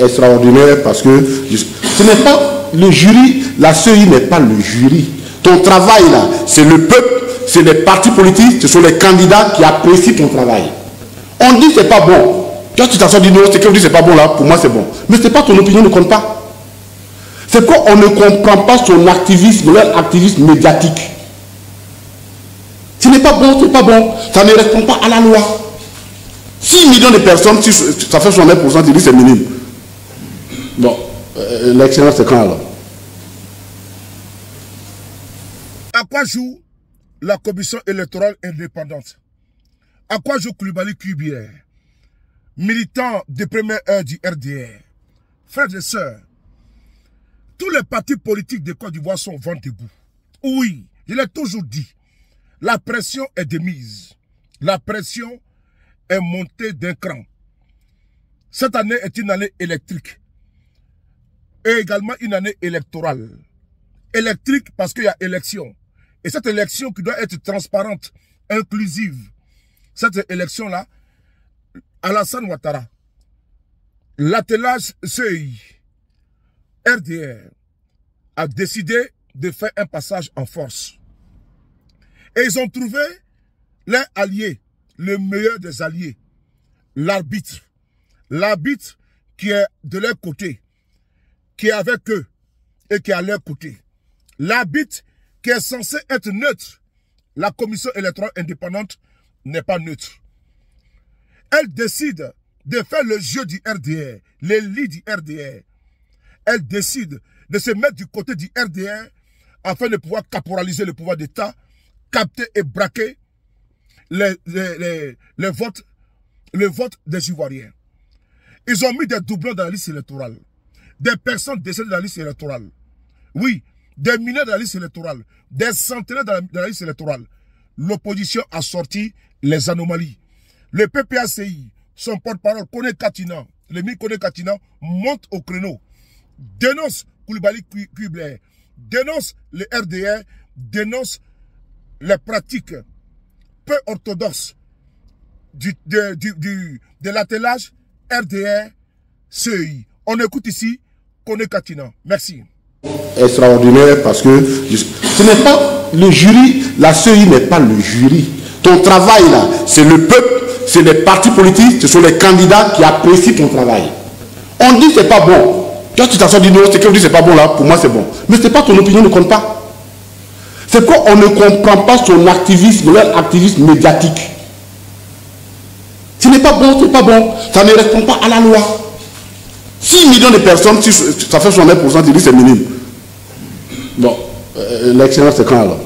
extraordinaire parce que ce n'est pas le jury, la CEI n'est pas le jury. Ton travail là, c'est le peuple, c'est les partis politiques, ce sont les candidats qui apprécient ton travail. On dit c'est pas bon. Toi tu t'assois dis non, c'est que vous dites c'est pas bon là, pour moi c'est bon. Mais c'est pas ton opinion ne compte pas. C'est qu'on ne comprend pas son activisme, leur activisme médiatique. Ce n'est pas bon, c'est pas bon. Ça ne répond pas à la loi. 6 millions de personnes, si ça fait 69%, tu dis c'est minime. Bon, l'excellence c'est quand alors? À quoi joue la commission électorale indépendante? À quoi joue Coulibaly Kubier, militant de première heure du RDR? Frères et sœurs, tous les partis politiques de Côte d'Ivoire sont vent debout. Oui, je l'ai toujours dit. La pression est de mise. La pression est montée d'un cran. Cette année est une année électrique. Et également une année électorale. Électrique parce qu'il y a élection. Et cette élection qui doit être transparente, inclusive. Cette élection-là, Alassane Ouattara, l'attelage CEI, RDR, a décidé de faire un passage en force. Et ils ont trouvé leur allié, le meilleur des alliés, l'arbitre. L'arbitre qui est de leur côté, qui est avec eux et qui est à leur côté. L'arbitre qui est censé être neutre. La commission électorale indépendante n'est pas neutre. Elle décide de faire le jeu du RDR, l'élite du RDR. Elle décide de se mettre du côté du RDR afin de pouvoir caporaliser le pouvoir d'État, capter et braquer le vote des Ivoiriens. Ils ont mis des doublons dans la liste électorale. Des personnes décédées dans la liste électorale. Oui, des mineurs dans la liste électorale. Des centenaires dans la liste électorale. L'opposition a sorti les anomalies. Le PPACI, son porte-parole, Koné Katina, le ministre Koné Katina, monte au créneau. Dénonce Coulibaly Kubier, dénonce le RDR, dénonce les pratiques peu orthodoxes de l'attelage RDR CEI. On écoute ici Koné Katina. Merci. Extraordinaire parce que ce n'est pas le jury, la CEI n'est pas le jury. Ton travail là, c'est le peuple, c'est les partis politiques, ce sont les candidats qui apprécient ton travail. On dit c'est pas bon. Toi tu t'assois dis non, c'est que vous dites c'est pas bon là, pour moi c'est bon. Mais c'est pas ton opinion ne compte pas. C'est qu'on ne comprend pas son activisme, leur activisme médiatique. Ce n'est pas bon, c'est pas bon. Ça ne répond pas à la loi. 6 millions de personnes, si ça fait 69%, tu dis c'est minime. Bon, l'excellence c'est quand alors?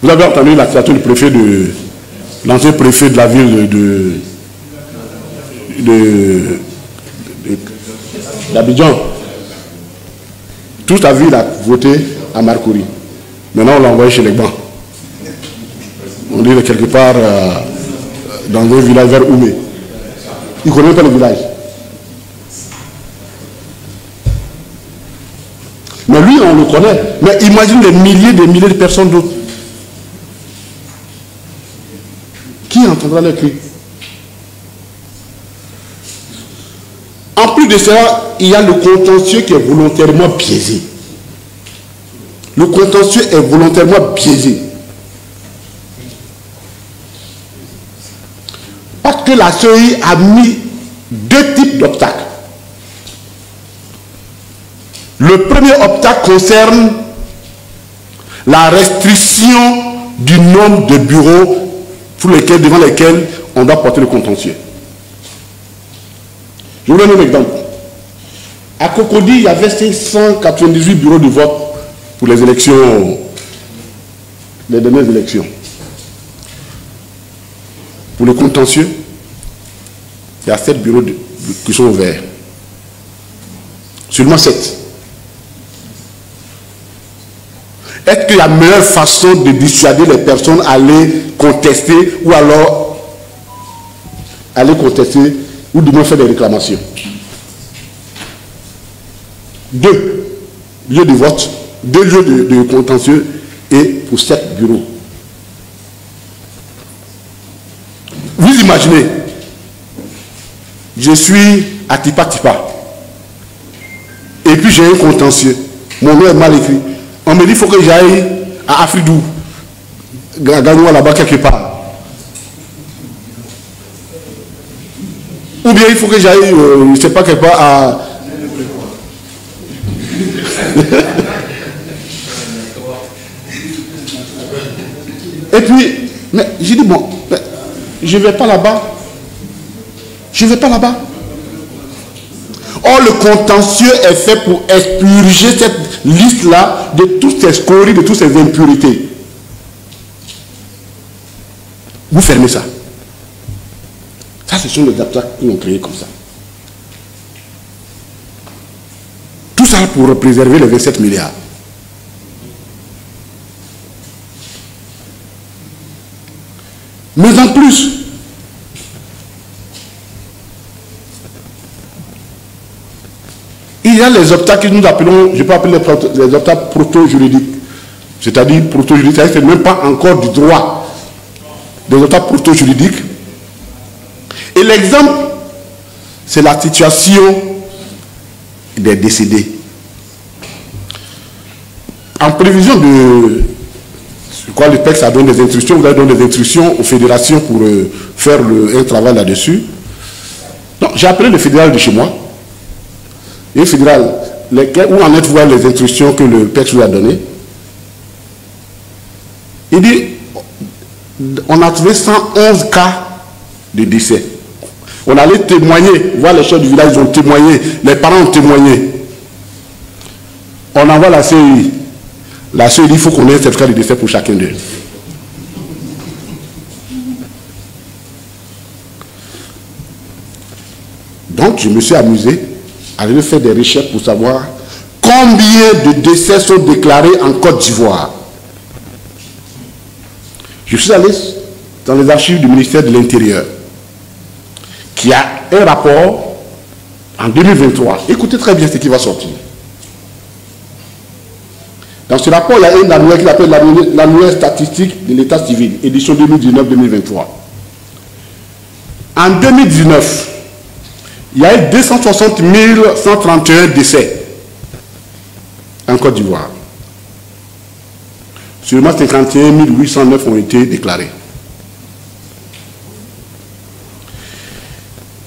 Vous avez entendu la créature du préfet de l'ancien préfet de la ville d'Abidjan. Toute la ville a voté à Marcouri. Maintenant on l'a envoyé chez les bancs. On dit quelque part dans un village vers Oumé. Il ne connaît pas le village. Mais lui on le connaît. Mais imagine des milliers de personnes d'autres. Qui entendra les cris? En plus de cela, il y a le contentieux qui est volontairement biaisé. Le contentieux est volontairement biaisé. Parce que la CEI a mis 2 types d'obstacles. Le premier obstacle concerne la restriction du nombre de bureaux devant lesquels on doit porter le contentieux. Je vous donne un exemple. À Cocody, il y avait 598 bureaux de vote pour les élections, les dernières élections. Pour le contentieux, il y a 7 bureaux qui sont ouverts. Seulement 7. Est-ce qu'il y a une meilleure façon de dissuader les personnes à aller contester ou alors aller contester ou du moins faire des réclamations? 2 lieux de vote, 2 lieux de contentieux et pour 7 bureaux. Vous imaginez, je suis à Tipa. Et puis j'ai un contentieux. Mon nom est mal écrit. On me dit qu'il faut que j'aille à Afridou, Gagnoua là-bas quelque part. Ou bien il faut que j'aille, je ne sais pas quelque part à... Et puis, mais j'ai dit bon, je ne vais pas là-bas. Je ne vais pas là-bas. Or, le contentieux est fait pour expurger cette liste-là de toutes ces scories, de toutes ces impurités. Vous fermez ça. Ça, ce sont les adaptateurs qui l'ont créé comme ça. Tout ça pour préserver les 27 milliards. Mais en plus, il y a les obstacles que nous appelons, je peux appeler les obstacles proto-juridiques. C'est-à-dire proto-juridiques, c'est même pas encore du droit. Des obstacles proto-juridiques. Et l'exemple, c'est la situation des décédés. En prévision de... Je crois que le PEC, ça donne des instructions. Vous allez donner des instructions aux fédérations pour faire un travail là-dessus. J'ai appelé le fédéral de chez moi. Et le fédéral, où en êtes-vous voir les instructions que le PEC vous a données? Il dit, on a trouvé 111 cas de décès. On allait témoigner, voir les chefs du village, ils ont témoigné, les parents ont témoigné. On envoie la CEI. La CEI dit il faut qu'on ait un certificat de décès pour chacun d'eux. Donc je me suis amusé à aller faire des recherches pour savoir combien de décès sont déclarés en Côte d'Ivoire. Je suis allé dans les archives du ministère de l'Intérieur, qui a un rapport en 2023. Écoutez très bien ce qui va sortir. Dans ce rapport, il y a un annuaire qu'il appelle l'annuaire statistique de l'état civil, édition 2019-2023. En 2019, il y a eu 260 131 décès en Côte d'Ivoire. Seulement 51 809 ont été déclarés.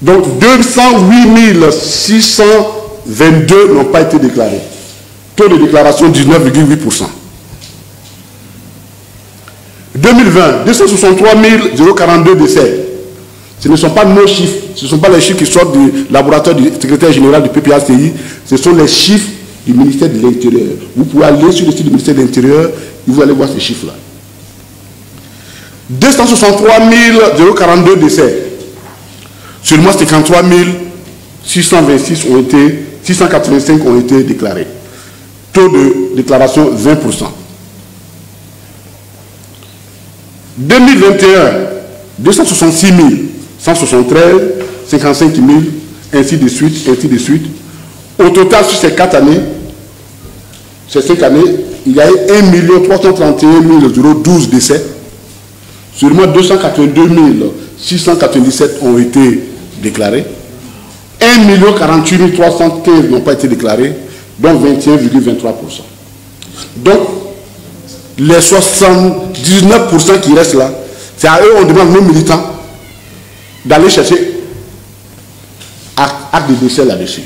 Donc 208 622 n'ont pas été déclarés. Taux de déclaration 19,8%. 2020, 263 042 décès. Ce ne sont pas nos chiffres, ce ne sont pas les chiffres qui sortent du laboratoire du secrétaire général du PPACI, ce sont les chiffres du ministère de l'Intérieur. Vous pouvez aller sur le site du ministère de l'Intérieur et vous allez voir ces chiffres-là. 263 042 décès. Seulement 53 626 ont été, 685 ont été déclarés. Taux de déclaration 20%. 2021, 266 173, 55 000, ainsi de suite, ainsi de suite. Au total, sur ces 4 années, ces 5 années, il y a eu 1 331 012 décès. Seulement 282 697 ont été déclarés. 1 48 315 n'ont pas été déclarés, donc 21,23%. Donc, les 79% qui restent là, c'est à eux on demande nos militants d'aller chercher acte de décès là-dessus.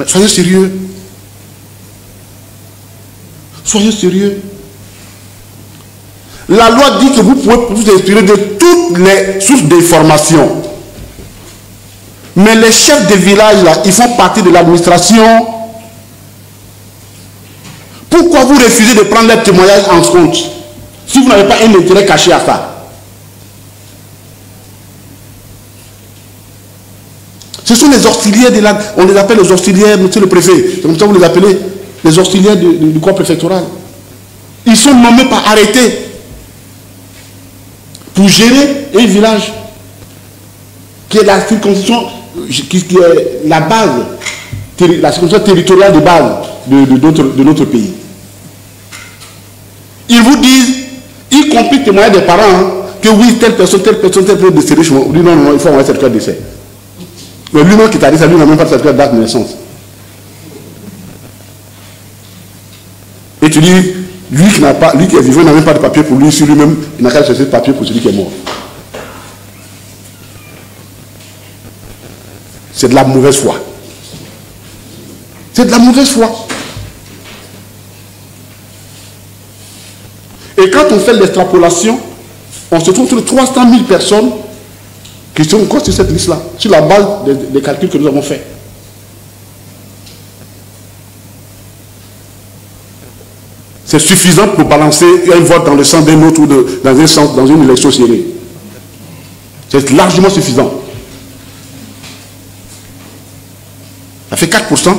Soyez sérieux. Soyez sérieux. La loi dit que vous pouvez vous inspirer de toutes les sources d'information. Mais les chefs de village, là, ils font partie de l'administration. Pourquoi vous refusez de prendre les témoignages en compte si vous n'avez pas un intérêt caché à ça? Ce sont les auxiliaires de la... On les appelle les auxiliaires, monsieur le préfet. C'est comme ça que vous les appelez, les auxiliaires du corps préfectoral. Ils sont nommés par arrêté pour gérer un village qui est la circonscription, qui est la base la circonscription territoriale de base de notre pays. Ils vous disent, y compris témoigner des parents, hein, que oui, telle personne décédée chez moi. On dit non, non, il faut avoir un certificat de décès. Mais lui-même qui t'a dit ça, lui n'a même pas de certificat d'acte de naissance. Et tu dis, lui qui est vivant, il n'a même pas de papier pour lui, sur lui-même, il n'a qu'à chercher de papier pour celui qui est mort. C'est de la mauvaise foi. C'est de la mauvaise foi. Et quand on fait l'extrapolation, on se trouve sur 300 000 personnes qui sont encore sur cette liste-là, sur la base des calculs que nous avons faits. C'est suffisant pour balancer un vote dans le sens d'un autre ou dans un sens, dans une élection serrée. C'est largement suffisant. Ça fait 4% de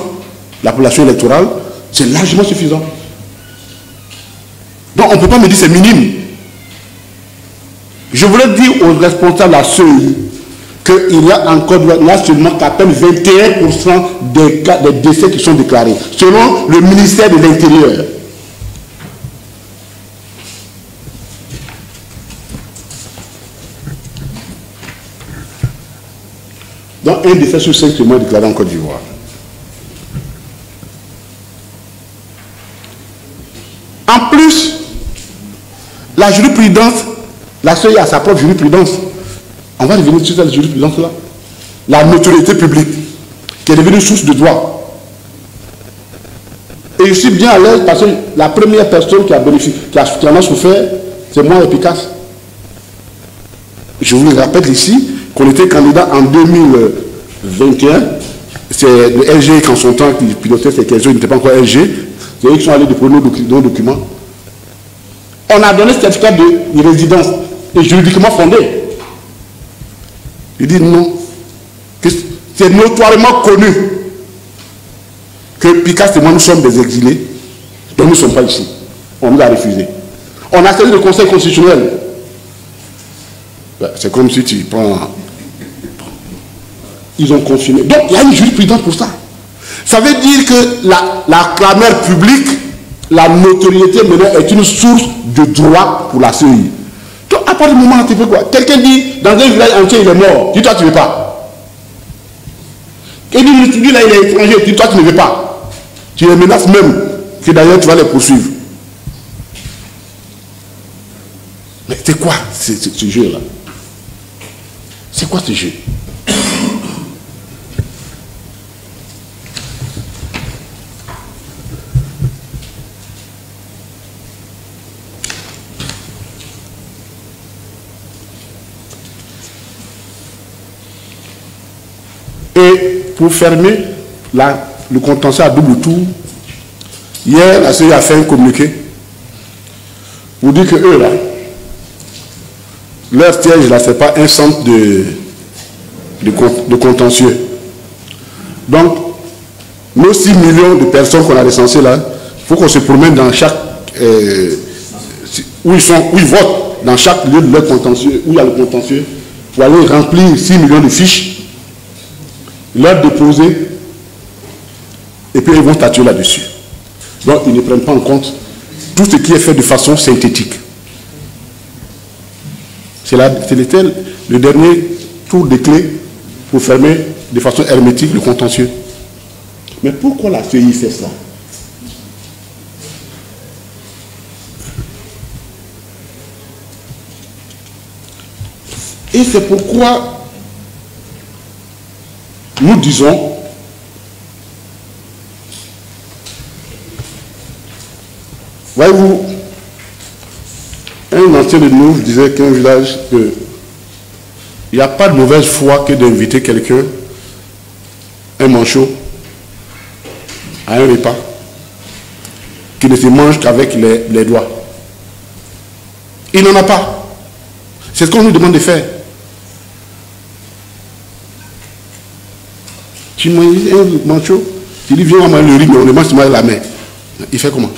la population électorale, c'est largement suffisant. Donc on ne peut pas me dire c'est minime. Je voulais dire aux responsables de la CEI qu'il y a encore, il y a seulement qu'à peine 21% des décès qui sont déclarés, selon le ministère de l'Intérieur. Donc un décès sur 5 seulement déclaré en Côte d'Ivoire. En plus, la jurisprudence, la CEI a sa propre jurisprudence. On va revenir sur cette jurisprudence-là. La notoriété publique, qui est devenue source de droit. Et je suis bien à l'aise parce que la première personne qui a bénéficié, qui en a souffert, c'est moi, Epicas. Je vous le rappelle ici qu'on était candidat en 2021. C'est le LG qui en son temps qui pilotait ces questions, il n'était pas encore LG. C'est eux qui sont allés déposer nos documents. On a donné ce certificat de résidence et juridiquement fondé. Il dit non. C'est notoirement connu que Picasso et moi, nous sommes des exilés. Donc nous ne sommes pas ici. On nous a refusé. On a saisi le Conseil constitutionnel. C'est comme si tu prends... Ils ont confirmé. Donc il y a une jurisprudence pour ça. Ça veut dire que la clameur publique, la notoriété maintenant est une source de droit pour la CEI. Donc à partir du moment où tu fais quoi? Quelqu'un dit, dans un village entier, il est mort. Dis-toi, tu ne veux pas. Et lui, là, il est étranger. Dis-toi, tu ne veux pas. Tu les menaces même que d'ailleurs tu vas les poursuivre. Mais c'est quoi ce jeu-là? C'est quoi ce jeu? Et pour fermer le contentieux à double tour, hier, la CEI a fait un communiqué pour dire que eux, là, leur siège, là, ce n'est pas un centre de contentieux. Donc, nos 6 millions de personnes qu'on a recensées là, il faut qu'on se promène dans chaque... où ils votent, dans chaque lieu de leur contentieux, où il y a le contentieux, pour aller remplir 6 millions de fiches, leur déposer, et puis ils vont statuer là-dessus. Donc ils ne prennent pas en compte tout ce qui est fait de façon synthétique. C'est le dernier tour de clé pour fermer de façon hermétique le contentieux. Mais pourquoi la CEI fait ça? Et c'est pourquoi nous disons voyez-vous, un ancien de nous disait qu'un village, il n'y a pas de mauvaise foi que d'inviter quelqu'un, un manchot, à un repas, qui ne se mange qu'avec les doigts. Il n'en a pas. C'est ce qu'on nous demande de faire. Tu manges un manchot, tu dis viens on mange le riz, mais on le mange avec la main. Il fait comment?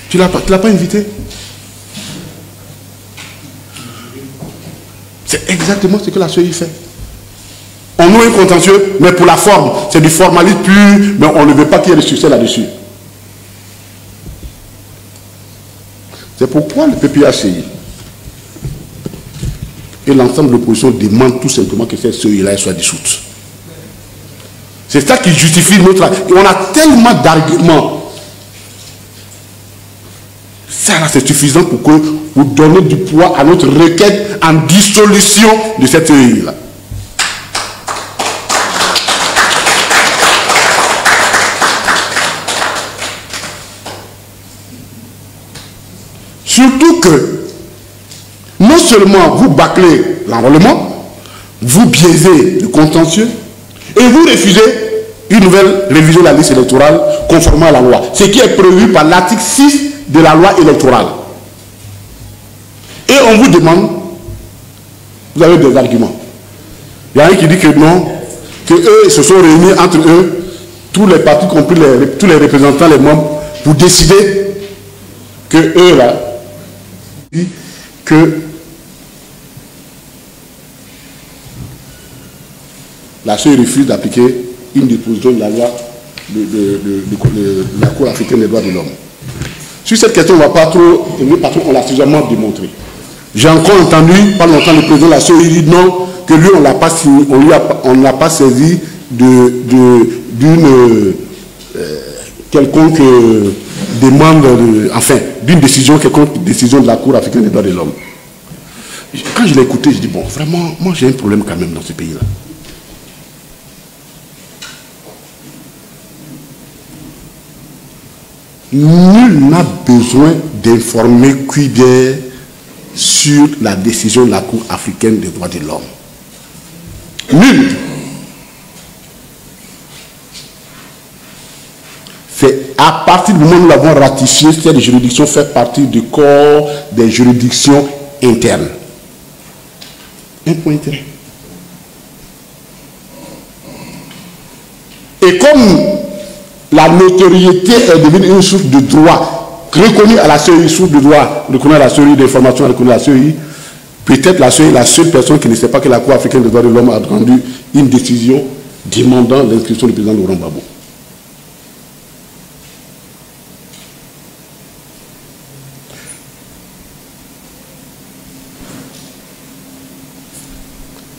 Tu ne l'as pas invité? C'est exactement ce que la CEI fait. On ouvre un contentieux, mais pour la forme, c'est du formalisme pur, mais on ne veut pas qu'il y ait de succès là-dessus. C'est pourquoi le PPACI et l'ensemble de l'opposition demandent tout simplement que cette CEI-là soit dissoute. C'est ça qui justifie notre... Et on a tellement d'arguments. Ça, là, c'est suffisant pour que vous donniez du poids à notre requête en dissolution de cette CEI-là. Surtout que, non seulement vous bâclez l'enrôlement, vous biaisez le contentieux, et vous refusez une nouvelle révision de la liste électorale conformément à la loi. Ce qui est prévu par l'article 6 de la loi électorale. Et on vous demande, vous avez des arguments. Il y a un qui dit que non, que eux se sont réunis entre eux, tous les partis, compris tous les représentants, les membres, pour décider que eux là, que la CEI refuse d'appliquer une disposition de la loi de la Cour africaine des droits de l'homme. Sur cette question, on ne va pas trop, on l'a suffisamment démontré. J'ai encore entendu, pas longtemps, le président de la CEI dit non, que lui, on ne l'a pas saisi d'une quelconque demande, d'une décision, quelconque décision de la Cour africaine des droits de l'homme. Quand je l'ai écouté, je dis bon, vraiment, moi j'ai un problème quand même dans ce pays-là. Nul n'a besoin d'informer Cuibière sur la décision de la Cour africaine des droits de l'homme. Nul. C'est à partir du moment où nous l'avons ratifié, cette juridiction fait partie du corps des juridictions internes. Un point interne. Et comme la notoriété est devenue une source de droit reconnue à la CEI, source de droit reconnue à la CEI, d'information reconnue à la CEI, peut-être la CEI est la seule personne qui ne sait pas que la Cour africaine des droits de l'homme a rendu une décision demandant l'inscription du président Laurent Gbagbo.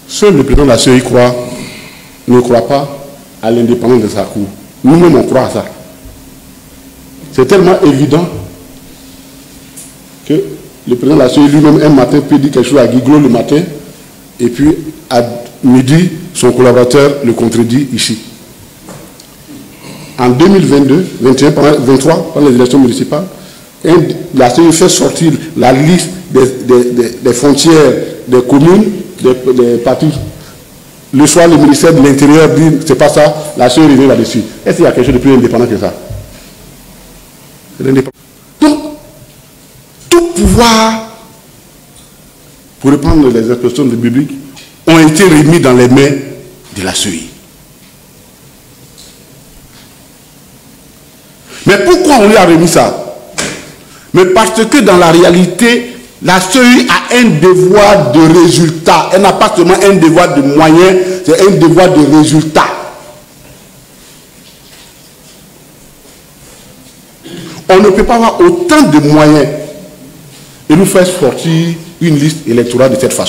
Seul le président de la CEI ne croit pas à l'indépendance de sa Cour. Nous-mêmes, on croit à ça. C'est tellement évident que le président de la CEI lui-même, un matin, peut dire quelque chose à Guiglo le matin, et puis à midi, son collaborateur le contredit ici. En 2022, 21, 23, pendant les élections municipales, la CEI fait sortir la liste des frontières des communes, des partis. Le soir, le ministère de l'Intérieur dit c'est pas ça, la CEI revient là-dessus. Est-ce qu'il y a quelque chose de plus indépendant que ça? Donc, tout pouvoir, pour reprendre les expressions de biblique, ont été remis dans les mains de la CEI. Mais pourquoi on lui a remis ça? Mais parce que dans la réalité, la CEI a un devoir de résultat. Elle n'a pas seulement un devoir de moyens, c'est un devoir de résultat. On ne peut pas avoir autant de moyens et nous faire sortir une liste électorale de cette façon.